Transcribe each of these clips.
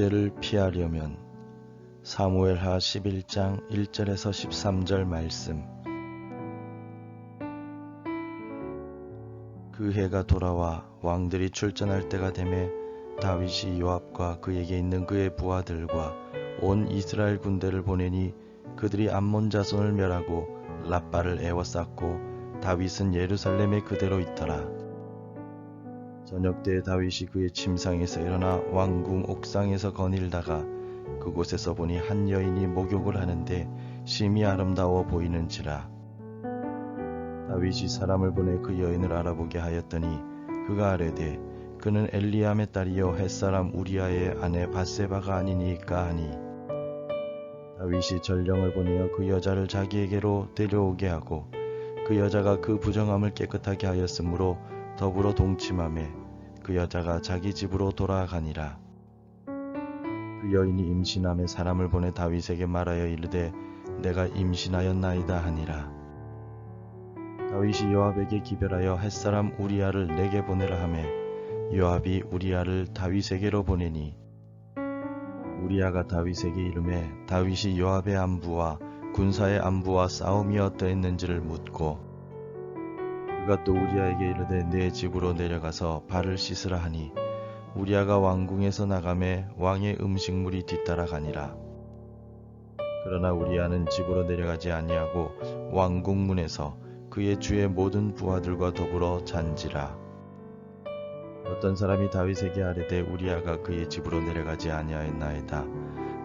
무죄를 피하려면 사무엘하 11장 1절에서 13절 말씀. 그 해가 돌아와 왕들이 출전할 때가 되매 다윗이 요압과 그에게 있는 그의 부하들과 온 이스라엘 군대를 보내니 그들이 암몬 자손을 멸하고 랍바를 에워쌌고 다윗은 예루살렘에 그대로 있더라. 저녁 때에 다윗이 그의 침상에서 일어나 왕궁 옥상에서 거닐다가 그곳에서 보니 한 여인이 목욕을 하는데 심히 아름다워 보이는지라. 다윗이 사람을 보내 그 여인을 알아보게 하였더니 그가 아뢰되 그는 엘리암의 딸이요 햇사람 우리아의 아내 밧세바가 아니니까 하니, 다윗이 전령을 보내어 그 여자를 자기에게로 데려오게 하고 그 여자가 그 부정함을 깨끗하게 하였으므로 더불어 동침하매 그 여자가 자기 집으로 돌아가니라. 그 여인이 임신함에 사람을 보내 다윗에게 말하여 이르되 내가 임신하였나이다 하니라. 다윗이 요압에게 기별하여 햇사람 우리아를 내게 보내라 하매 요압이 우리아를 다윗에게로 보내니, 우리아가 다윗에게 이르매 다윗이 요압의 안부와 군사의 안부와 싸움이 어떠했는지를 묻고, 그가 또 우리아에게 이르되 내 집으로 내려가서 발을 씻으라 하니 우리아가 왕궁에서 나가매 왕의 음식물이 뒤따라가니라. 그러나 우리아는 집으로 내려가지 아니하고 왕궁 문에서 그의 주의 모든 부하들과 더불어 잔지라. 어떤 사람이 다윗에게 아뢰되 우리아가 그의 집으로 내려가지 아니하였나이다.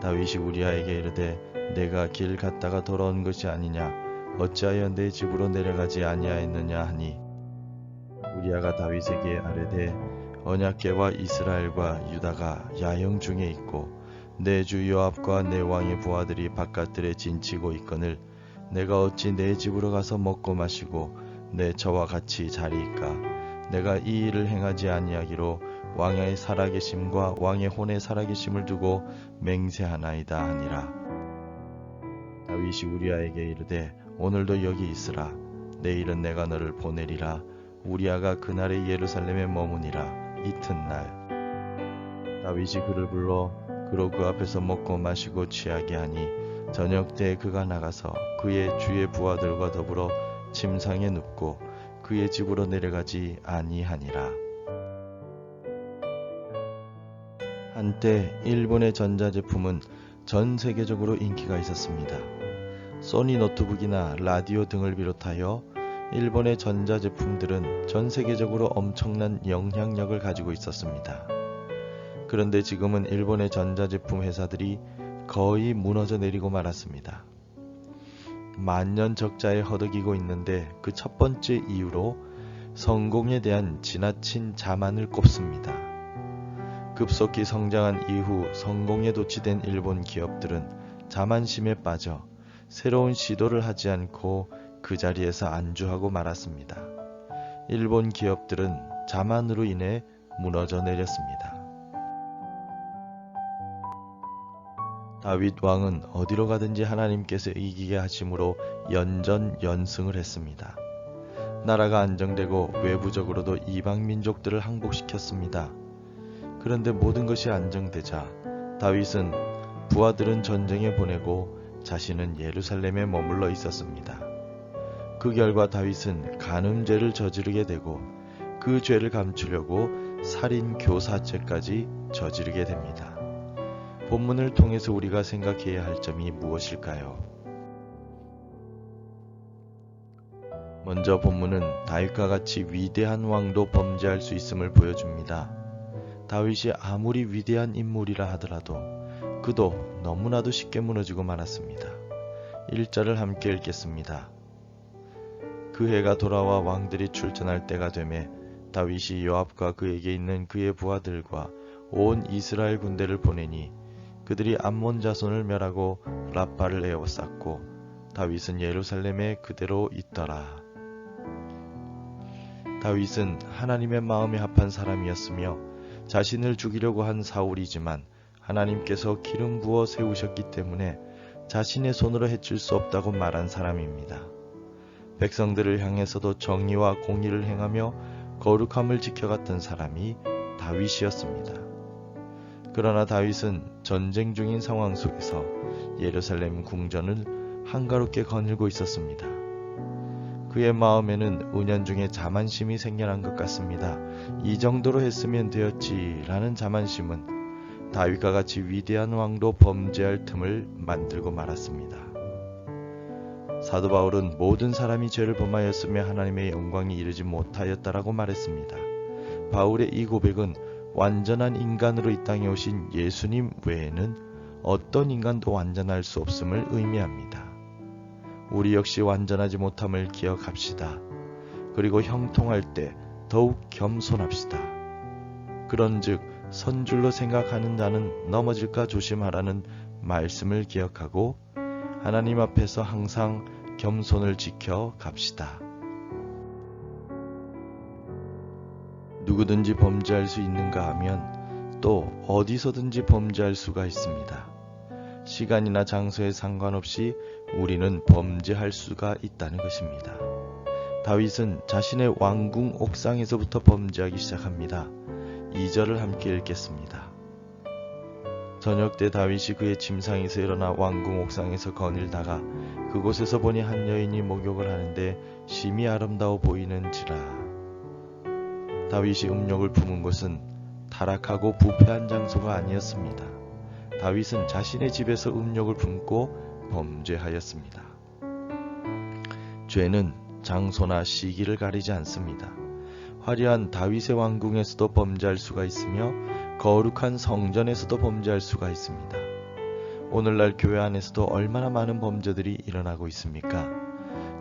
다윗이 우리아에게 이르되 내가 길 갔다가 돌아온 것이 아니냐, 어찌하여 내 집으로 내려가지 아니하였느냐 하니, 우리아가 다윗에게 아뢰되 언약궤와 이스라엘과 유다가 야영 중에 있고 내 주 요압과 내 왕의 부하들이 바깥들에 진치고 있거늘 내가 어찌 내 집으로 가서 먹고 마시고 내 저와 같이 자리이까. 내가 이 일을 행하지 아니하기로 왕의 살아계심과 왕의 혼의 살아계심을 두고 맹세하나이다 하니라. 다윗이 우리아에게 이르되 오늘도 여기 있으라. 내일은 내가 너를 보내리라. 우리아가 그날에 예루살렘에 머무니라. 이튿날 다윗이 그를 불러 그로 그 앞에서 먹고 마시고 취하게 하니 저녁 때에 그가 나가서 그의 주의 부하들과 더불어 침상에 눕고 그의 집으로 내려가지 아니하니라. 한때 일본의 전자제품은 전 세계적으로 인기가 있었습니다. 소니 노트북이나 라디오 등을 비롯하여 일본의 전자제품들은 전 세계적으로 엄청난 영향력을 가지고 있었습니다. 그런데 지금은 일본의 전자제품 회사들이 거의 무너져 내리고 말았습니다. 만년 적자에 허덕이고 있는데 그 첫 번째 이유로 성공에 대한 지나친 자만을 꼽습니다. 급속히 성장한 이후 성공에 도취된 일본 기업들은 자만심에 빠져 새로운 시도를 하지 않고 그 자리에서 안주하고 말았습니다. 일본 기업들은 자만으로 인해 무너져 내렸습니다. 다윗 왕은 어디로 가든지 하나님께서 이기게 하심으로 연전연승을 했습니다. 나라가 안정되고 외부적으로도 이방 민족들을 항복시켰습니다. 그런데 모든 것이 안정되자 다윗은 부하들은 전쟁에 보내고 자신은 예루살렘에 머물러 있었습니다. 그 결과 다윗은 간음죄를 저지르게 되고 그 죄를 감추려고 살인 교사죄까지 저지르게 됩니다. 본문을 통해서 우리가 생각해야 할 점이 무엇일까요? 먼저 본문은 다윗과 같이 위대한 왕도 범죄할 수 있음을 보여줍니다. 다윗이 아무리 위대한 인물이라 하더라도 그도 너무나도 쉽게 무너지고 말았습니다. 1절을 함께 읽겠습니다. 그 해가 돌아와 왕들이 출전할 때가 되매 다윗이 요압과 그에게 있는 그의 부하들과 온 이스라엘 군대를 보내니 그들이 암몬 자손을 멸하고 랍바를 에워쌌고 다윗은 예루살렘에 그대로 있더라. 다윗은 하나님의 마음에 합한 사람이었으며 자신을 죽이려고 한 사울이지만 하나님께서 기름 부어 세우셨기 때문에 자신의 손으로 해칠 수 없다고 말한 사람입니다. 백성들을 향해서도 정의와 공의를 행하며 거룩함을 지켜갔던 사람이 다윗이었습니다. 그러나 다윗은 전쟁 중인 상황 속에서 예루살렘 궁전을 한가롭게 거닐고 있었습니다. 그의 마음에는 은연중에 자만심이 생겨난 것 같습니다. 이 정도로 했으면 되었지라는 자만심은 다윗과 같이 위대한 왕도 범죄할 틈을 만들고 말았습니다. 사도 바울은 모든 사람이 죄를 범하였으며 하나님의 영광이 이르지 못하였다라고 말했습니다. 바울의 이 고백은 완전한 인간으로 이 땅에 오신 예수님 외에는 어떤 인간도 완전할 수 없음을 의미합니다. 우리 역시 완전하지 못함을 기억합시다. 그리고 형통할 때 더욱 겸손합시다. 그런즉 선줄로 생각하는 자는 넘어질까 조심하라는 말씀을 기억하고 하나님 앞에서 항상 겸손을 지켜 갑시다. 누구든지 범죄할 수 있는가 하면 또 어디서든지 범죄할 수가 있습니다. 시간이나 장소에 상관없이 우리는 범죄할 수가 있다는 것입니다. 다윗은 자신의 왕궁 옥상에서부터 범죄하기 시작합니다. 2절을 함께 읽겠습니다. 저녁 때 다윗이 그의 침상에서 일어나 왕궁 옥상에서 거닐다가 그곳에서 보니 한 여인이 목욕을 하는데 심히 아름다워 보이는지라. 다윗이 음욕을 품은 곳은 타락하고 부패한 장소가 아니었습니다. 다윗은 자신의 집에서 음욕을 품고 범죄하였습니다. 죄는 장소나 시기를 가리지 않습니다. 화려한 다윗의 왕궁에서도 범죄할 수가 있으며 거룩한 성전에서도 범죄할 수가 있습니다. 오늘날 교회 안에서도 얼마나 많은 범죄들이 일어나고 있습니까?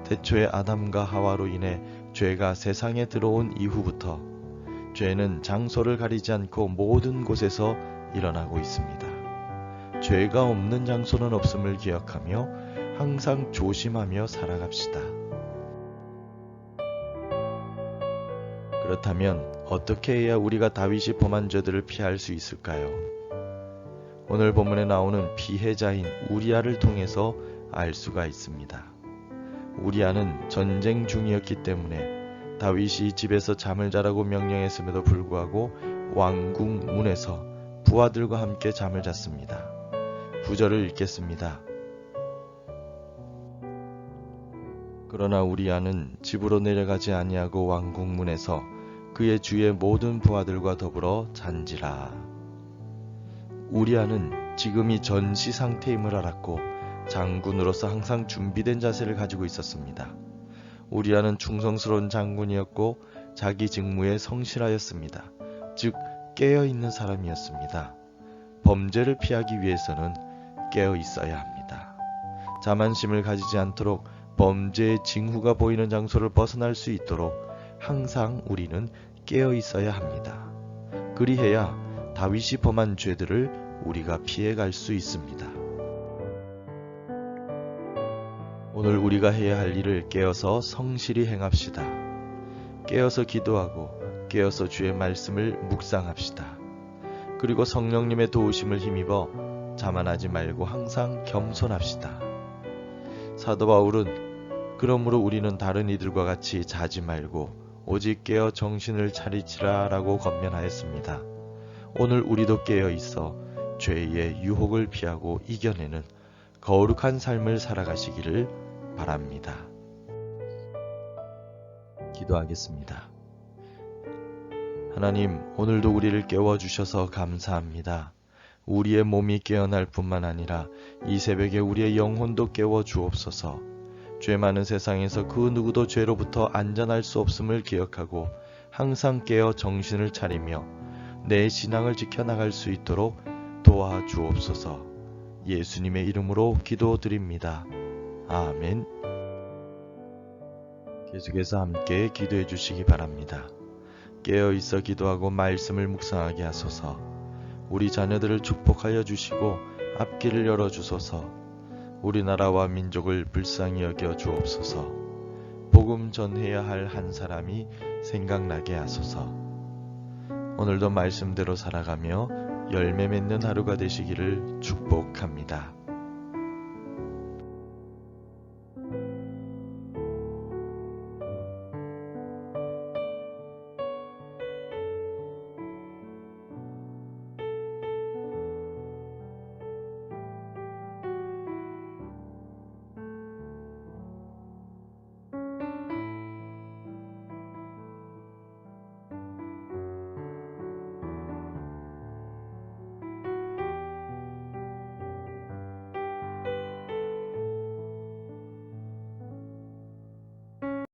태초에 아담과 하와로 인해 죄가 세상에 들어온 이후부터 죄는 장소를 가리지 않고 모든 곳에서 일어나고 있습니다. 죄가 없는 장소는 없음을 기억하며 항상 조심하며 살아갑시다. 그렇다면 어떻게 해야 우리가 다윗이 범한 죄들을 피할 수 있을까요? 오늘 본문에 나오는 피해자인 우리아를 통해서 알 수가 있습니다. 우리아는 전쟁 중이었기 때문에 다윗이 집에서 잠을 자라고 명령했음에도 불구하고 왕궁 문에서 부하들과 함께 잠을 잤습니다. 9절을 읽겠습니다. 그러나 우리아는 집으로 내려가지 아니하고 왕궁 문에서 그의 주의 모든 부하들과 더불어 잔지라. 우리아는 지금이 전시 상태임을 알았고 장군으로서 항상 준비된 자세를 가지고 있었습니다. 우리아는 충성스러운 장군이었고 자기 직무에 성실하였습니다. 즉 깨어있는 사람이었습니다. 범죄를 피하기 위해서는 깨어 있어야 합니다. 자만심을 가지지 않도록 범죄의 징후가 보이는 장소를 벗어날 수 있도록 항상 우리는 깨어 있어야 합니다. 그리해야 다윗이 범한 죄들을 우리가 피해갈 수 있습니다. 오늘 우리가 해야 할 일을 깨어서 성실히 행합시다. 깨어서 기도하고 깨어서 주의 말씀을 묵상합시다. 그리고 성령님의 도우심을 힘입어 자만하지 말고 항상 겸손합시다. 사도 바울은 그러므로 우리는 다른 이들과 같이 자지 말고 오직 깨어 정신을 차리치라 라고 권면하였습니다. 오늘 우리도 깨어 있어 죄의 유혹을 피하고 이겨내는 거룩한 삶을 살아가시기를 바랍니다. 기도하겠습니다. 하나님, 오늘도 우리를 깨워주셔서 감사합니다. 우리의 몸이 깨어날 뿐만 아니라 이 새벽에 우리의 영혼도 깨워주옵소서. 죄 많은 세상에서 그 누구도 죄로부터 안전할 수 없음을 기억하고 항상 깨어 정신을 차리며 내 신앙을 지켜나갈 수 있도록 도와주옵소서. 예수님의 이름으로 기도드립니다. 아멘. 계속해서 함께 기도해 주시기 바랍니다. 깨어있어 기도하고 말씀을 묵상하게 하소서. 우리 자녀들을 축복하여 주시고 앞길을 열어주소서. 우리나라와 민족을 불쌍히 여겨 주옵소서. 복음 전해야 할 한 사람이 생각나게 하소서. 오늘도 말씀대로 살아가며 열매 맺는 하루가 되시기를 축복합니다.